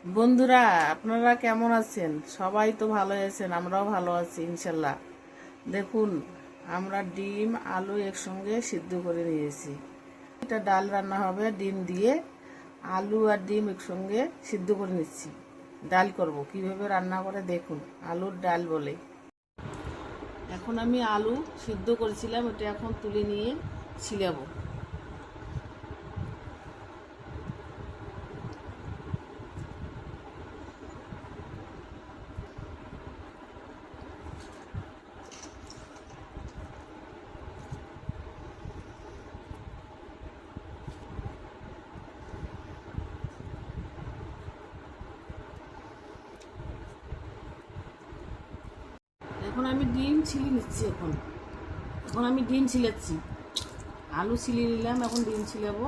বন্ধুরা, আপনারা কেমন আছেন? সবাই তো ভালো আছেন, আমরাও ভালো আছি ইনশাল্লাহ। দেখুন, আমরা ডিম আলু একসঙ্গে সিদ্ধ করে নিয়েছি। এটা ডাল রান্না হবে ডিম দিয়ে। আলু আর ডিম একসঙ্গে সিদ্ধ করে নিচ্ছি। ডাল করব, কিভাবে রান্না করে দেখুন। আলুর ডাল বলে। এখন আমি আলু সিদ্ধ করেছিলাম, এটা এখন তুলে নিয়ে ছিলাবো। এখন আমি ডিম ছিলে নিচ্ছি। এখন আমি ডিম ছিলাচ্ছি। আলু ছিলে নিলাম, এখন ডিম ছিলাবো।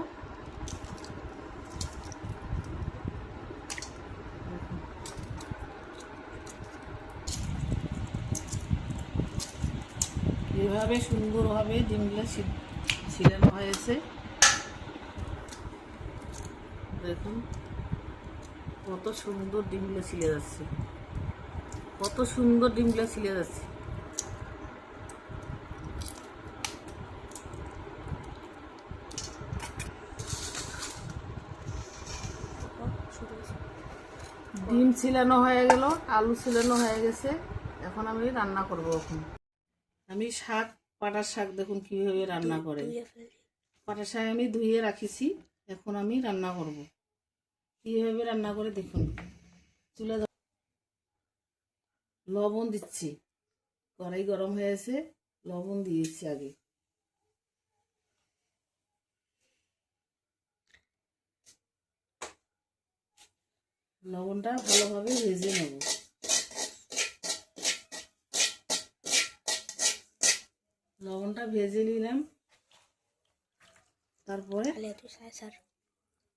এভাবে সুন্দরভাবে ডিমগুলো ছিলানো হয়েছে। দেখুন কত সুন্দর ডিমগুলো ছিলে যাচ্ছে, কত সুন্দর ডিমগুলো ছিলে যাচ্ছে। ডিম ছিলানো হয়ে গেল, আলু ছিলানো হয়ে গেছে। এখন আমি রান্না করব। এখন আমি পাটার শাক দেখুন কিভাবে রান্না করে। পাটার শাক আমি ধুয়ে রাখিছি, এখন আমি রান্না করব। কিভাবে রান্না করে দেখুন। চুলে লবণ দিচ্ছি, কড়াই গরম হয়েছে, লবণ দিয়েছি আগে। লবণটা ভালোভাবে ভেজে নেব। লবণটা ভেজে নিলাম, তারপরে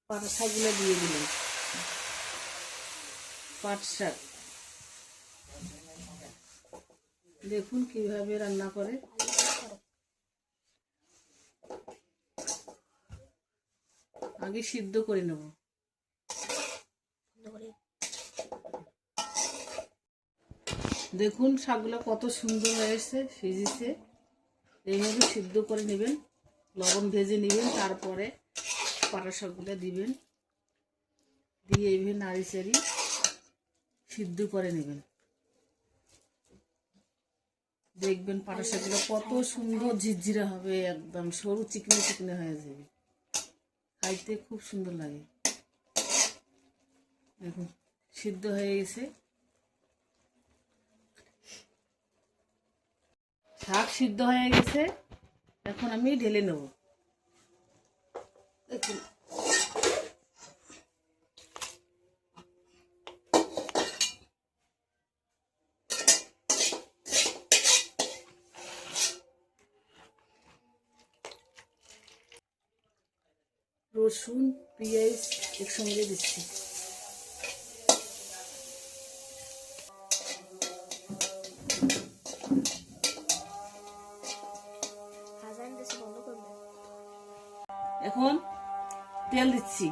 পাট শাকগুলো দিয়ে দিলাম। পাট শাক দেখুন কিভাবে রান্না করে। আগে সিদ্ধ করে নেব। দেখুন শাকগুলো কত সুন্দর হয়েছে, সিঝেছে। এইভাবে সিদ্ধ করে নেবেন, লবণ ভেজে নেবেন, তারপরে পাটা শাকগুলো দিবেন, দিয়ে এইভাবে নাড়ি চাড়ি সিদ্ধ করে নেবেন। দেখবেন পাটা শাকগুলো কত সুন্দর ঝিরঝিরে হবে, একদম সরু চিকনে চিকনে হয়ে যাবে, খাইতে খুব সুন্দর লাগে। দেখুন সিদ্ধ হয়ে গেছে, শাক সিদ্ধ হয়ে গেছে। এখন আমি ঢেলে নেব। দেখুন রসুন পেঁয়াজ একসঙ্গে দিচ্ছি। এখন তেল দিচ্ছি।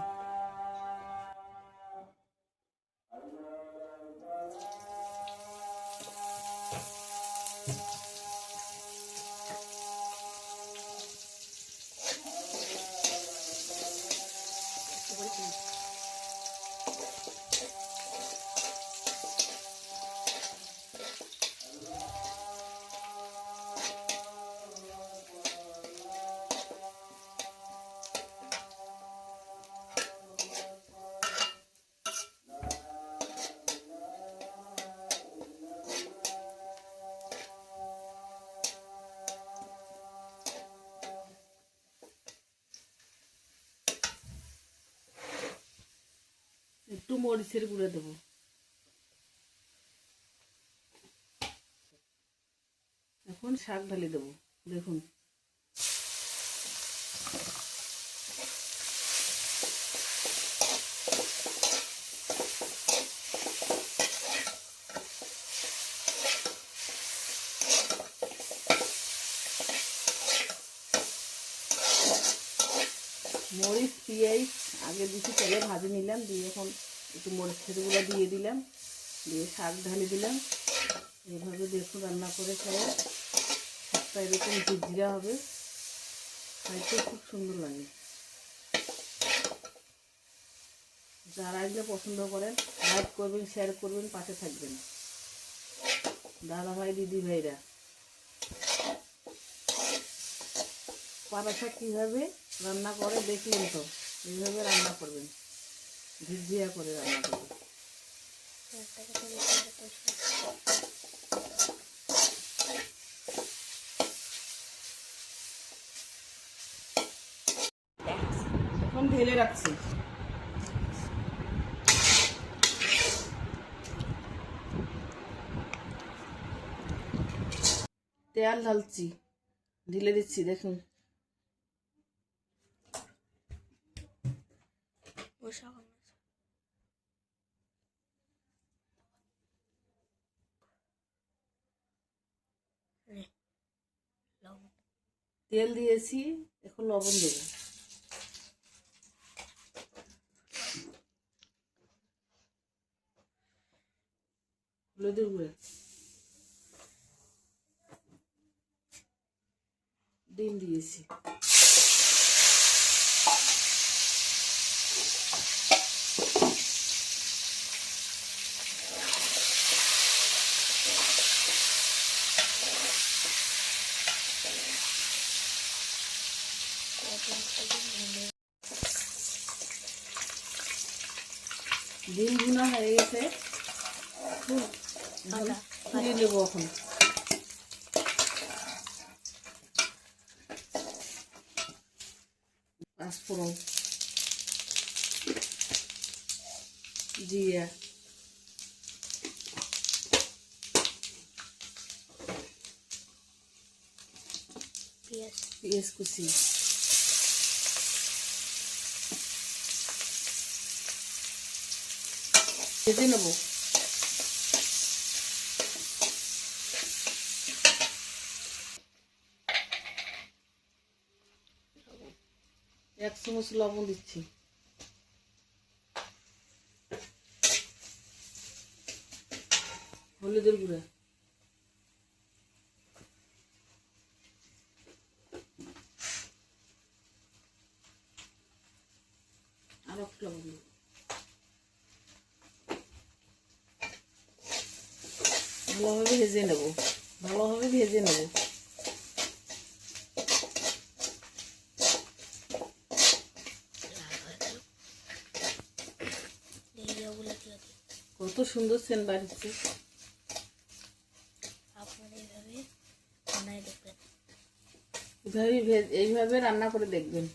একটু মরিচের গুঁড়ো দেবো। এখন শাক ঢালি দেবো। দেখুন মরিচ পেঁয়াজ আগে দিচ্ছি, তেলে ভাজে নিলাম, দিয়ে এখন একটু মরিচ থেঁড়েগুলো দিয়ে দিলাম, দিয়ে শাক ঢালি দিলাম। এইভাবে দেখুন রান্না করে খাই, শাকটা এরকম ঝিরঝিরা হবে, খাইতে খুব সুন্দর লাগে। যারা এগুলো পছন্দ করেন লাইক করবেন, শেয়ার করবেন, পাশে থাকবেন। দাদা ভাই দিদি ভাইরা, পাতা শাক কীভাবে রান্না করে দেখলেন তো, এইভাবে রান্না করবেন, ঝিরঝিরা করে রান্না করবেন। এখন ঢেলে রাখছি। তেল ঢালছি, ঢেলে দিচ্ছি, দেখুন। তেল দিয়েছি, এখন লবণ দেবো। হলুদের গুঁড়ো, ডিম দিয়েছি, ডিম ভুনা হয়ে গেছে, ফুরিয়ে নেবো এখন। পাঁচফোড়ন, জিরা, পেঁয়াজ কুচি, ভেজে নেবো। এক চামচ লবণ দিচ্ছি, হলুদের গুঁড়া, আর একটু লবণ দেবো। ভালোভাবে ভেজে নেব, ভালোভাবে ভেজে নেব। কত সুন্দর সেন্ট বাড়ছে। এইভাবে রান্না করে দেখবেন।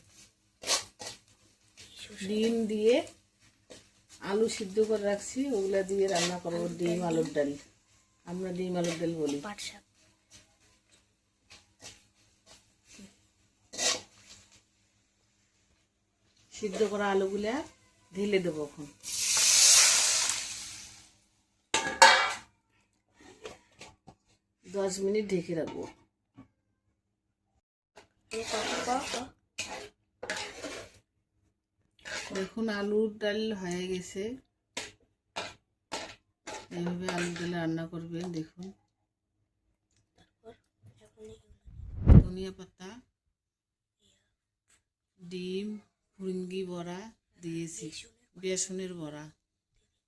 ডিম দিয়ে আলু সিদ্ধ করে রাখছি, ওগুলা দিয়ে রান্না করবো। ডিম আলুর ডাল, আমরা ডিম আলুর ডাল বলি। সিদ্ধ করা আলুগুলা ঢেলে দেবো এখন। দশ মিনিট ঢেকে রাখবো। দেখুন আলুর ডাল হয়ে গেছে। এইভাবে আলুর ডাল রান্না করবেন। দেখুন ধনিয়া পাতা, ডিম, ফুরঙ্গি বড়া দিয়েছি, বেসনের বড়া,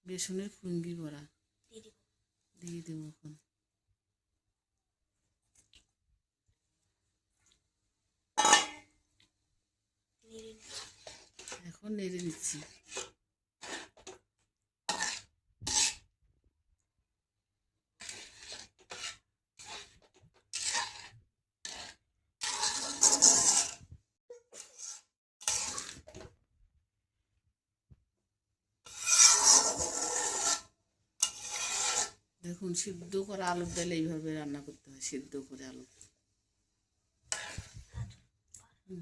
বেসনের ফুরঙ্গি বড়া দিয়ে দেবো এখন। এখন নেড়ে নিচ্ছি। দেখুন সিদ্ধ করা আলুর ডাল এইভাবে রান্না করতে হয়। সিদ্ধ করে আলু,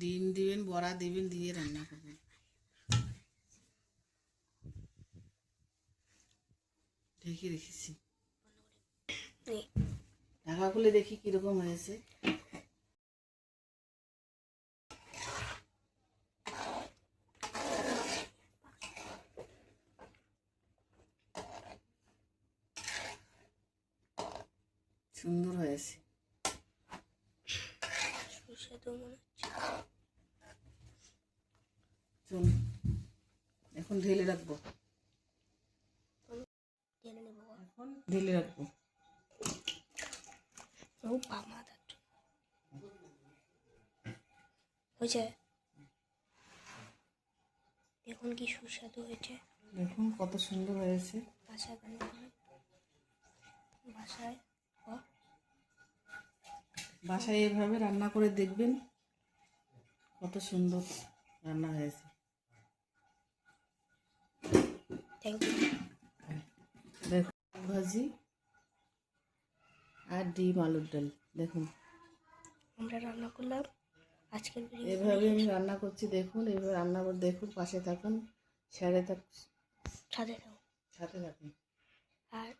ডিম দিবেন, বড়া দিবেন, দিয়ে রান্না করবেন। ঢেকে রেখেছি, ঢাকা খুলে দেখি কিরকম হয়েছে। হয়েছে। সুস্বাদু মনে হচ্ছে। চল এখন ঢেলে রাখবো, ঢেলে নেবো। এখন ঢেলে রাখবো। ও বাবা দাদু হয়েছে, দেখুন কি সুস্বাদু হয়েছে। দেখুন কত সুন্দর হয়েছে। বাসায় বানিয়ে বাসায় বাসায় এভাবে রান্না করে দেখবেন, কত সুন্দর রান্না হয়েছে। Thank you. দেখুন ভাজি আর ডিম আলুর ডাল। দেখুন আমরা রান্না করলাম আজকের ভিডিও। এভাবে আমি রান্না করছি, দেখুন এভাবে রান্না করে দেখুন, পাশে থাকুন, সাথে থাকুন। সাথে থাকুন। সাথে থাকুন। আর